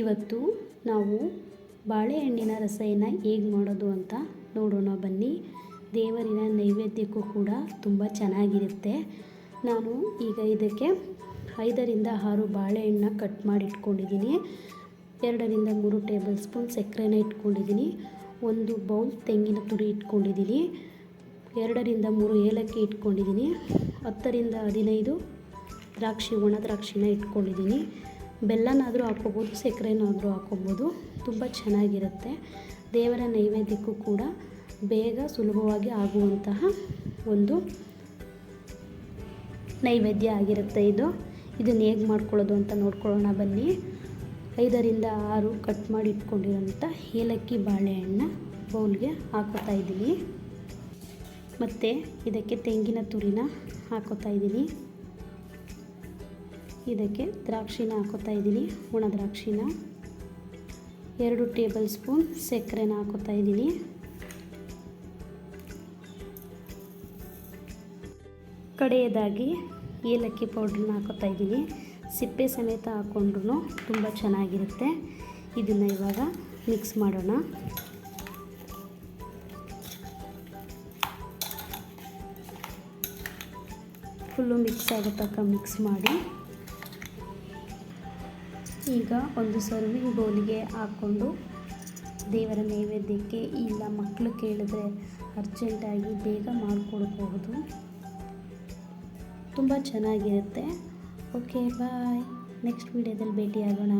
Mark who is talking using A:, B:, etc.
A: ಇವತ್ತು ನಾವು ಬಾಳೆಹಣ್ಣಿನ ರಸವನ್ನು ಹೇಗೆ ಮಾಡೋದು ಅಂತ ನೋಡೋಣ ಬನ್ನಿ. ದೇವರಿನ ನೈವೇದ್ಯಕ್ಕೂ ಕೂಡ ತುಂಬ ಚೆನ್ನಾಗಿರುತ್ತೆ. ನಾನು ಈಗ ಇದಕ್ಕೆ 5ರಿಂದ 6 ಬಾಳೆಹಣ್ಣನ್ನ ಕಟ್ ಮಾಡಿ ಇಟ್ಕೊಂಡಿದ್ದೀನಿ. 2ರಿಂದ 3 ಟೇಬಲ್ ಸ್ಪೂನ್ ಸಕ್ಕರೆನ ಇಟ್ಕೊಂಡಿದ್ದೀನಿ. 1 ಬೌಲ್ ತೆಂಗಿನ ತುರಿ ಇಟ್ಕೊಂಡಿದ್ದೀನಿ. 2ರಿಂದ 3 ಏಲಕ್ಕಿ ಇಟ್ಕೊಂಡಿದ್ದೀನಿ. 10ರಿಂದ 15 ಒಣ ದ್ರಾಕ್ಷಿನ ಇಟ್ಕೊಂಡಿದ್ದೀನಿ. ಬೆಲ್ಲನಾದರೂ ಹಾಕ್ಕೋಬೋದು, ಸಕ್ಕರೆನಾದರೂ ಹಾಕ್ಕೋಬೋದು, ತುಂಬ ಚೆನ್ನಾಗಿರುತ್ತೆ. ದೇವರ ನೈವೇದ್ಯಕ್ಕೂ ಕೂಡ ಬೇಗ ಸುಲಭವಾಗಿ ಆಗುವಂತಹ ಒಂದು ನೈವೇದ್ಯ ಆಗಿರುತ್ತೆ ಇದನ್ನು ಹೇಗೆ ಮಾಡ್ಕೊಳ್ಳೋದು ಅಂತ ನೋಡ್ಕೊಳ್ಳೋಣ ಬನ್ನಿ. 5ರಿಂದ 6 ಕಟ್ ಮಾಡಿ ಇಟ್ಕೊಂಡಿರೋಂಥ ಏಲಕ್ಕಿ ಬಾಳೆಹಣ್ಣ ಬೌಲ್ಗೆ ಹಾಕೋತಾ ಇದ್ದೀನಿ. ಮತ್ತು ಇದಕ್ಕೆ ತೆಂಗಿನ ತುರಿನ ಹಾಕೋತಾ ಇದ್ದೀನಿ. ಇದಕ್ಕೆ ದ್ರಾಕ್ಷಿನ ಹಾಕೋತಾ ಇದ್ದೀನಿ, ಒಣ ದ್ರಾಕ್ಷಿನ. 2 ಟೇಬಲ್ ಸ್ಪೂನ್ ಸಕ್ಕರೆನ ಹಾಕೋತಾ ಇದ್ದೀನಿ. ಕಡೆಯದಾಗಿ ಏಲಕ್ಕಿ ಪೌಡ್ರನ್ನ ಹಾಕೋತಾ ಇದ್ದೀನಿ. ಸಿಪ್ಪೆ ಸಮೇತ ಹಾಕ್ಕೊಂಡ್ರೂ ತುಂಬ ಚೆನ್ನಾಗಿರುತ್ತೆ. ಇದನ್ನು ಇವಾಗ ಮಿಕ್ಸ್ ಮಾಡೋಣ. ಫುಲ್ಲು ಮಿಕ್ಸ್ ಆಗೋ ತನಕ ಮಿಕ್ಸ್ ಮಾಡಿ ಈಗ ಒಂದು ಸರ್ವಿಂಗ್ ಬೌಲಿಗೆ ಹಾಕ್ಕೊಂಡು ದೇವರ ನೈವೇದ್ಯಕ್ಕೆ ಇಲ್ಲ ಮಕ್ಕಳು ಕೇಳಿದ್ರೆ ಅರ್ಜೆಂಟಾಗಿ ಬೇಗ ಮಾಡಿಕೊಡ್ಬಹುದು. ತುಂಬ ಚೆನ್ನಾಗಿರುತ್ತೆ. ಓಕೆ, ಬಾಯ್. ನೆಕ್ಸ್ಟ್ ವೀಡಿಯೋದಲ್ಲಿ ಭೇಟಿಯಾಗೋಣ.